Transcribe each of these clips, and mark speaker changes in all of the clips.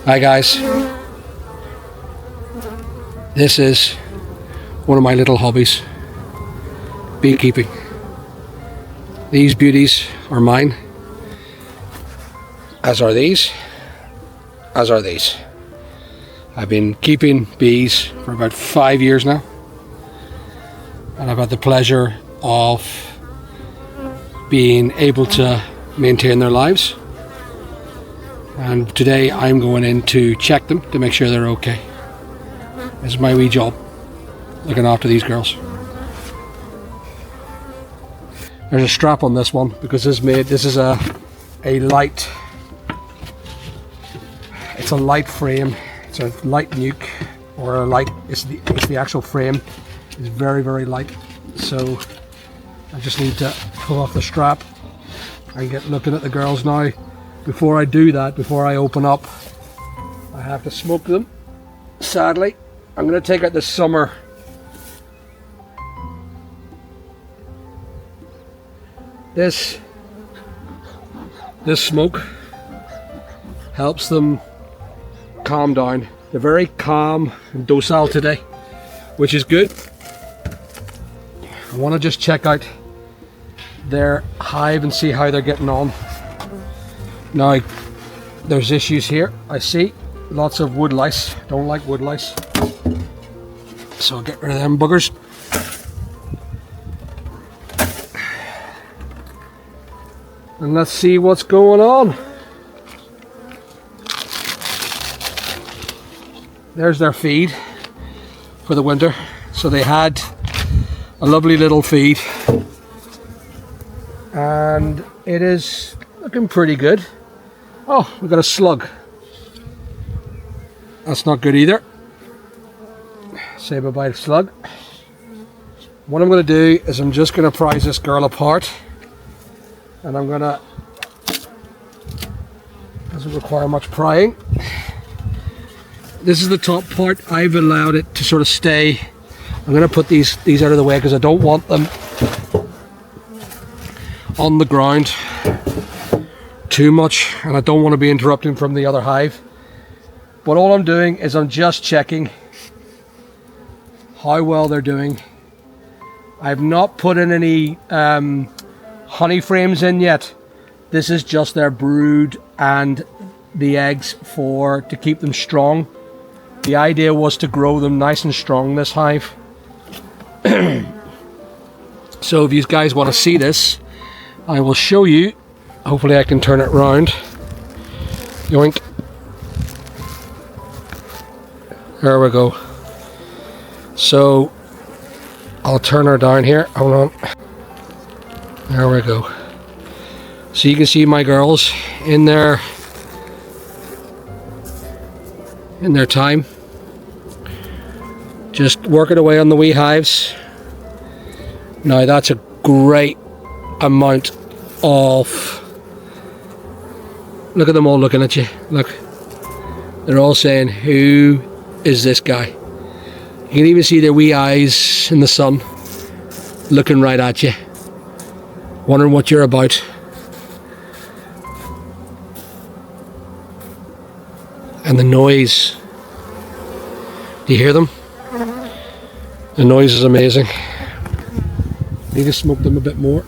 Speaker 1: Hi guys, this is one of my little hobbies, beekeeping. These beauties are mine, as are these, as are these. I've been keeping bees for about 5 years now, and I've had the pleasure of being able to maintain their lives. And today I'm going in to check them to make sure they're okay. This is my wee job, looking after these girls. There's a strap on this one because this is a light. It's a light frame. It's a light nuke, or a light. It's the actual frame. It's very, very light. So I just need to pull off the strap and get looking at the girls now. Before I do that, before I open up, I have to smoke them. Sadly, I'm going to take out the summer. This smoke helps them calm down. They're very calm and docile today, which is good. I want to just check out their hive and see how they're getting on. Now, there's issues here. I see lots of wood lice. Don't like wood lice, so I'll get rid of them buggers. And let's see what's going on. There's their feed for the winter. So they had a lovely little feed, and it is looking pretty good. Oh, we've got a slug. That's not good either. Say bye-bye to slug. What I'm going to do is I'm just going to prise this girl apart, and I'm going to, doesn't require much prying. This is the top part. I've allowed it to sort of stay. I'm going to put these out of the way because I don't want them on the ground too much, and I don't want to be interrupting from the other hive. But all I'm doing is I'm just checking how well they're doing. I've not put in any honey frames in yet. This is just their brood and the eggs to keep them strong. The idea was to grow them nice and strong, this hive. So if you guys want to see this, I will show you. Hopefully I can turn it round. Yoink. There we go. So I'll turn her down here. Hold on. There we go. So you can see my girls in their time, just working away on the wee hives. Now that's a great amount of. Look at them all looking at you. Look, they're all saying, "Who is this guy?" You can even see their wee eyes in the sun, looking right at you, wondering what you're about. And the noise. Do you hear them? The noise is amazing. Need to smoke them a bit more.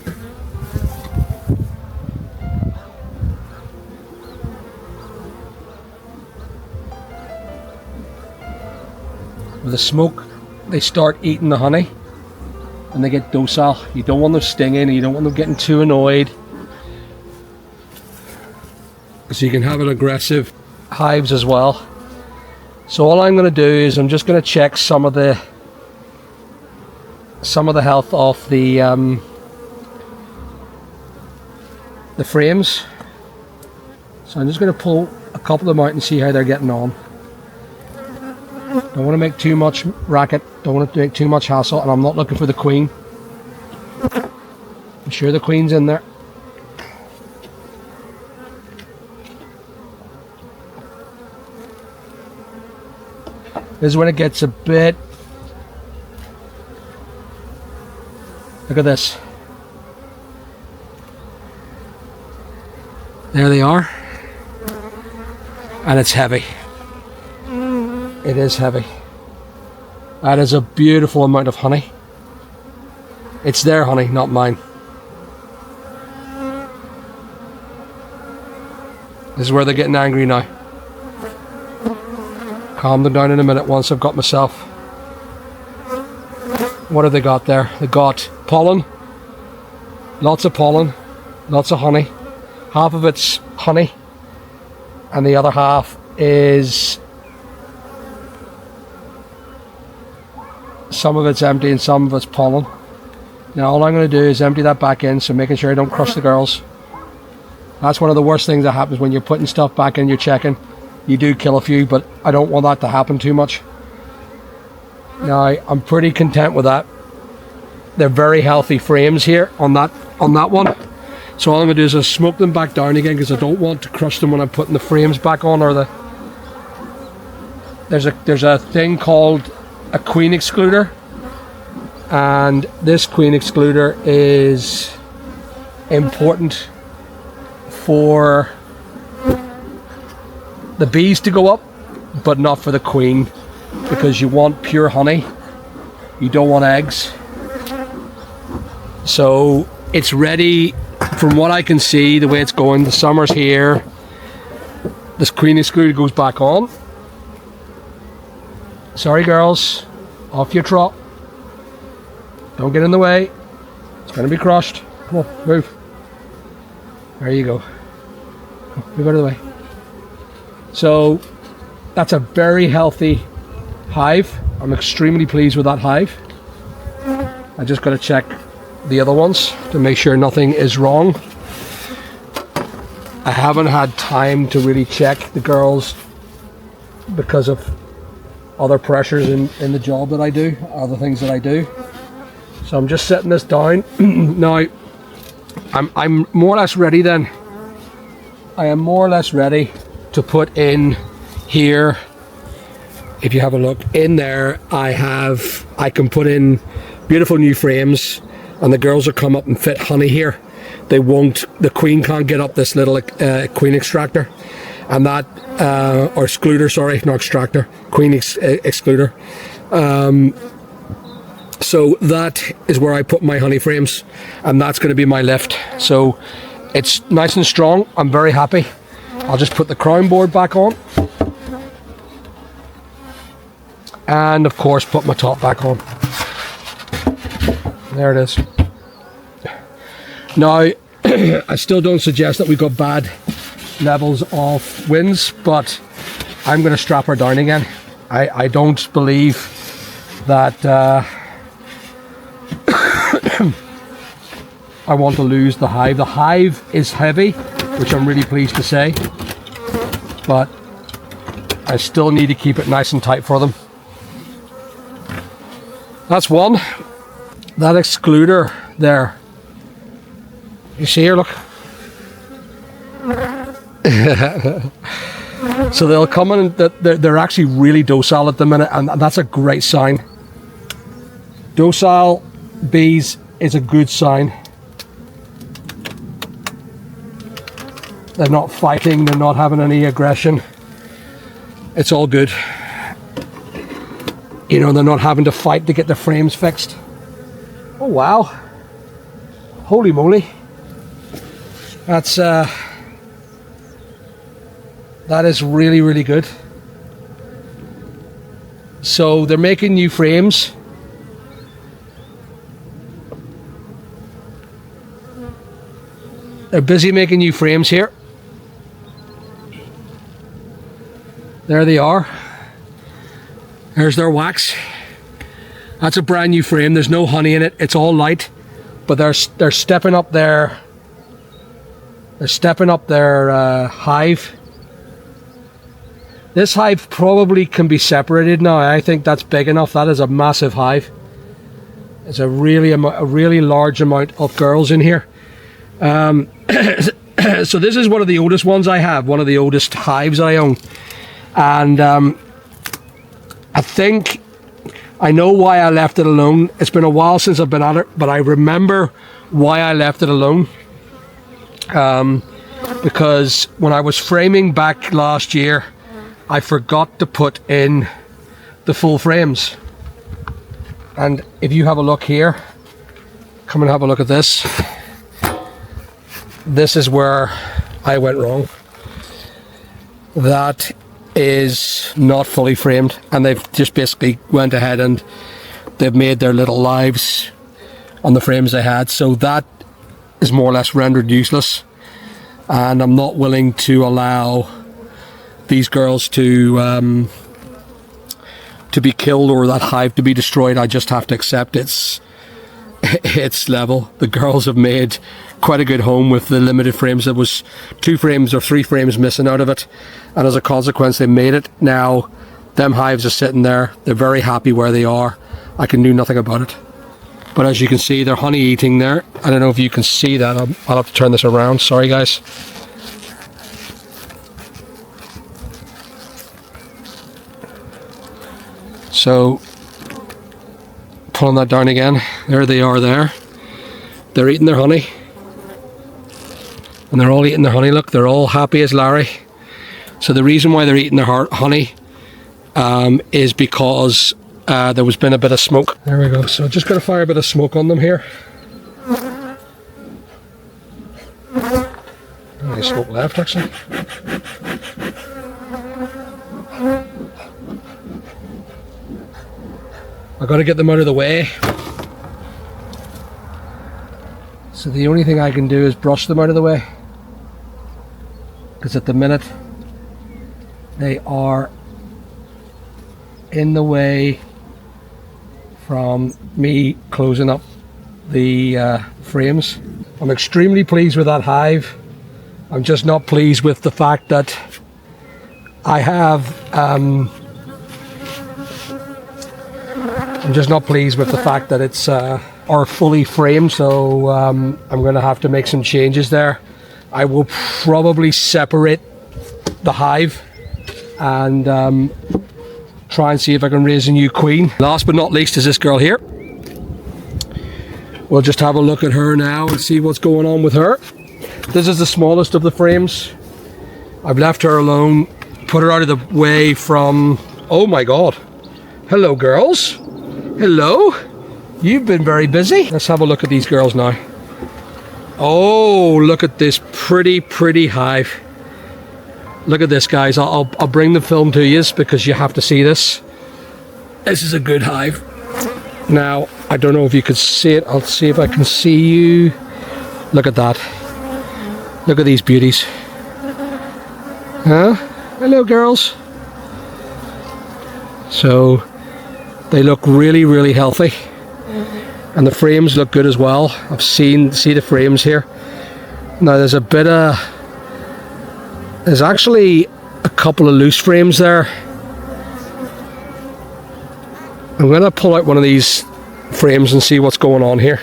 Speaker 1: With the smoke, they start eating the honey and they get docile. You don't want them stinging, you don't want them getting too annoyed, so you can have an aggressive hives as well. So all I'm going to do is I'm just going to check some of the health of the frames. So I'm just going to pull a couple of them out and see how they're getting on. Don't want to make too much racket, don't want to make too much hassle, and I'm not looking for the queen. I'm sure the queen's in there. This is when it gets a bit. Look at this. There they are. And it's heavy. It is heavy. That is a beautiful amount of honey. It's their honey, not mine. This is where they're getting angry now. Calm them down in a minute once I've got myself. What have they got there? They got pollen. Lots of pollen. Lots of honey. Half of it's honey. And the other half is... some of it's empty and some of it's pollen. Now all I'm going to do is empty that back in, so making sure I don't crush the girls. That's one of the worst things that happens when you're putting stuff back in, you're checking. You do kill a few, but I don't want that to happen too much. Now I'm pretty content with that. They're very healthy frames here on that one. So all I'm going to do is just smoke them back down again, because I don't want to crush them when I'm putting the frames back on. Or there's a thing called a queen excluder, and this queen excluder is important for the bees to go up, but not for the queen, because you want pure honey, you don't want eggs. So it's ready. From what I can see, the way it's going, the summer's here. This queen excluder goes back on. Sorry girls, off your trot. Don't get in the way. It's going to be crushed. Come on, move. There you go. Move out of the way. So that's a very healthy hive. I'm extremely pleased with that hive. I just got to check the other ones to make sure nothing is wrong. I haven't had time to really check the girls because of other pressures in the job that I do, other things that I do. So I'm just setting this down. Now I'm more or less ready then. I am more or less ready to put in here. If you have a look in there, I can put in beautiful new frames, and the girls will come up and fit honey here. They won't, the queen can't get up this little queen extractor, and that or excluder, sorry, not extractor, queen excluder. So that is where I put my honey frames, and that's going to be my lift. So it's nice and strong. I'm very happy. I'll just put the crown board back on, and of course put my top back on. There it is. Now I still don't suggest that we got bad levels of winds, but I'm going to strap her down again. I don't believe that I want to lose the hive. The hive is heavy, which I'm really pleased to say, but I still need to keep it nice and tight for them. That's one. That excluder there, you see here, look. So they'll come in, they're actually really docile at the minute, and that's a great sign. Docile bees is a good sign. They're not fighting, they're not having any aggression. It's all good. You know, they're not having to fight to get the frames fixed. Oh wow. Holy moly. That's that is really, really good. So they're making new frames. They're busy making new frames here. There they are. There's their wax. That's a brand new frame. There's no honey in it. It's all light, but they're stepping up their hive. This hive probably can be separated now. I think that's big enough. That is a massive hive. It's a really large amount of girls in here. So this is one of the oldest ones I have, one of the oldest hives I own, and I think I know why I left it alone. It's been a while since I've been at it, but I remember why I left it alone. Because when I was framing back last year, I forgot to put in the full frames. And if you have a look here, come and have a look at this. This is where I went wrong. That is not fully framed, and they've just basically went ahead and they've made their little lives on the frames they had, so that is more or less rendered useless. And I'm not willing to allow these girls to be killed or that hive to be destroyed. I just have to accept its level. The girls have made quite a good home with the limited frames. There was 2 frames or 3 frames missing out of it, and as a consequence they made it. Now them hives are sitting there, they're very happy where they are. I can do nothing about it. But as you can see, they're honey eating there. I don't know if you can see that. I'll have to turn this around, sorry guys. So pulling that down again, there they are there. They're eating their honey. And they're all eating their honey, look, they're all happy as Larry. So the reason why they're eating their honey is because there was been a bit of smoke. There we go, so just going to fire a bit of smoke on them here. Any smoke left actually. I've got to get them out of the way. So the only thing I can do is brush them out of the way. Because at the minute they are in the way from me closing up the frames. I'm extremely pleased with that hive. I'm just not pleased with the fact that I have I'm just not pleased with the fact that it's are fully framed, so I'm going to have to make some changes there. I will probably separate the hive and try and see if I can raise a new queen. Last but not least is this girl here. We'll just have a look at her now and see what's going on with her. This is the smallest of the frames. I've left her alone, put her out of the way from... Oh my god. Hello girls. Hello. You've been very busy. Let's have a look at these girls now. Oh, look at this pretty hive. Look at this, guys. I'll bring the film to you because you have to see this. This is a good hive. Now, I don't know if you could see it. I'll see if I can see you. Look at that. Look at these beauties. Huh? Hello, girls. So, they look really healthy. And the frames look good as well. See the frames here. Now, there's a bit of... There's actually a couple of loose frames there. I'm going to pull out one of these frames and see what's going on here.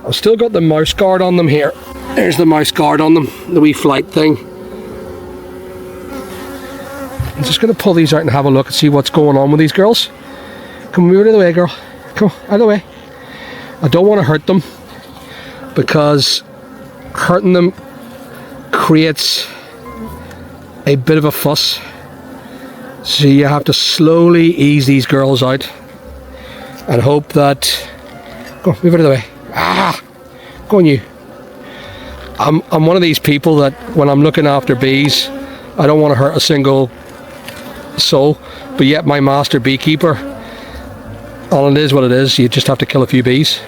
Speaker 1: I've still got the mouse guard on them here. There's the mouse guard on them, the wee flight thing. I'm just going to pull these out and have a look and see what's going on with these girls. Come move out of the way, girl. Come on, out of the way. I don't want to hurt them because hurting them creates a bit of a fuss. So you have to slowly ease these girls out and hope that... Go, move out of the way. Ah! Go on, you. I'm one of these people that when I'm looking after bees, I don't want to hurt a single soul, but yet my master beekeeper, all it is what it is, you just have to kill a few bees.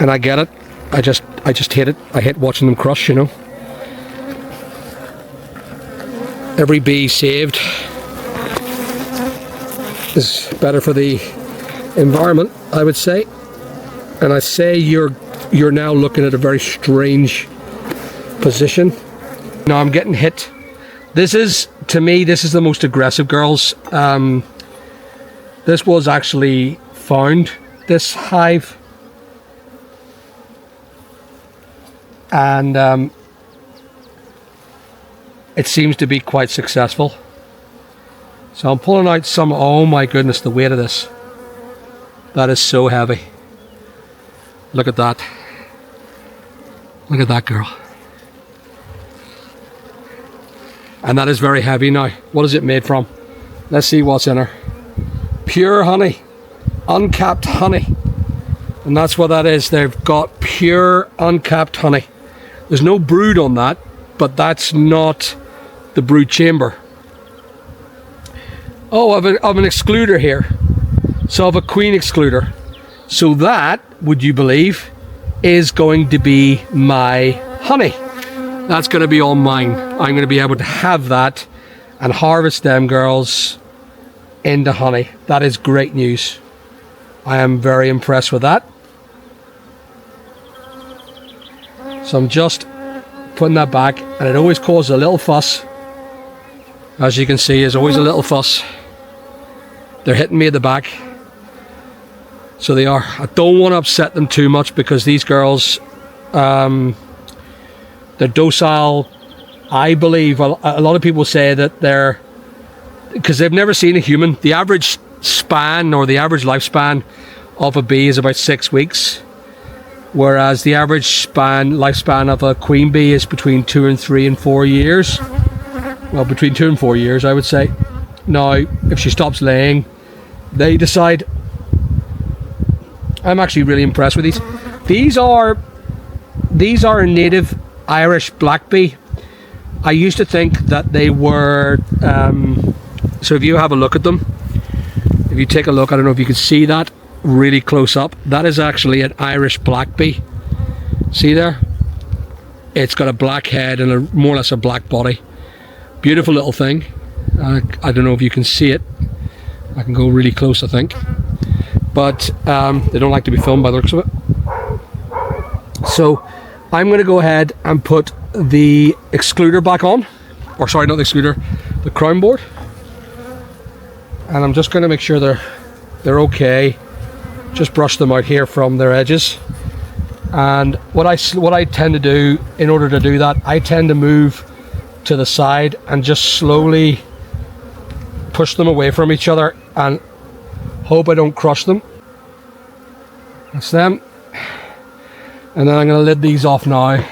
Speaker 1: And I get it. I just hate it. I hate watching them crush, you know. Every bee saved is better for the environment, I would say. And I say you're now looking at a very strange position. Now I'm getting hit. This is, to me, this is the most aggressive girls. This was actually found, this hive. And it seems to be quite successful. So I'm pulling out some... Oh my goodness, the weight of this. That is so heavy. Look at that. Look at that, girl. And that is very heavy now. What is it made from? Let's see what's in her. Pure honey, uncapped honey. And that's what that is. They've got pure uncapped honey. There's no brood on that, but that's not the brood chamber. Oh, I've an excluder here. So I have a queen excluder. So that, would you believe, is going to be my honey. That's going to be all mine. I'm going to be able to have that and harvest them girls into honey. That is great news. I am very impressed with that. So I'm just putting that back, and it always causes a little fuss. As you can see, there's always a little fuss. They're hitting me at the back. So they are. I don't want to upset them too much because these girls, they're docile. I believe, well, a lot of people say that they're, because they've never seen a human. The average span or the average lifespan of a bee is about 6 weeks. Whereas the average lifespan of a queen bee is between 2 and 3 and 4 years. Well, between 2 and 4 years, I would say. Now, if she stops laying, they decide. I'm actually really impressed with these. These are a native Irish black bee. I used to think that they were. So if you have a look at them, if you take a look, I don't know if you can see that really close up. That is actually an Irish black bee. See there? It's got a black head and a more or less a black body. Beautiful little thing. I don't know if you can see it. I can go really close, I think. But they don't like to be filmed by the looks of it. So I'm going to go ahead and put the excluder back on. Or sorry, not the excluder, the crown board. And I'm just going to make sure they're okay. Just brush them out here from their edges. And what I tend to do in order to do that, I tend to move to the side and just slowly push them away from each other and hope I don't crush them. That's them. And then I'm going to lid these off now.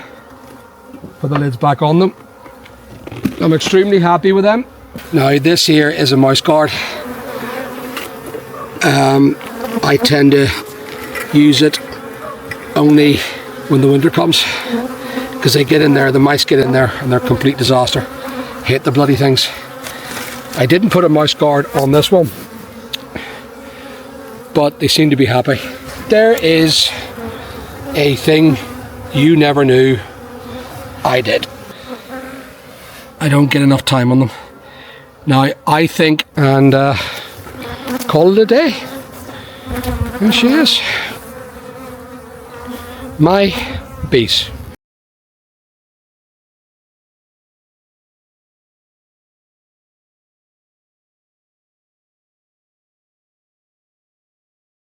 Speaker 1: Put the lids back on them. I'm extremely happy with them. Now this here is a mouse guard. I tend to use it only when the winter comes, because they get in there, the mice get in there, and they're a complete disaster. Hate the bloody things. I didn't put a mouse guard on this one, but they seem to be happy. There is a thing you never knew I did. I don't get enough time on them. Now I think, and call it a day. There she is. My bees.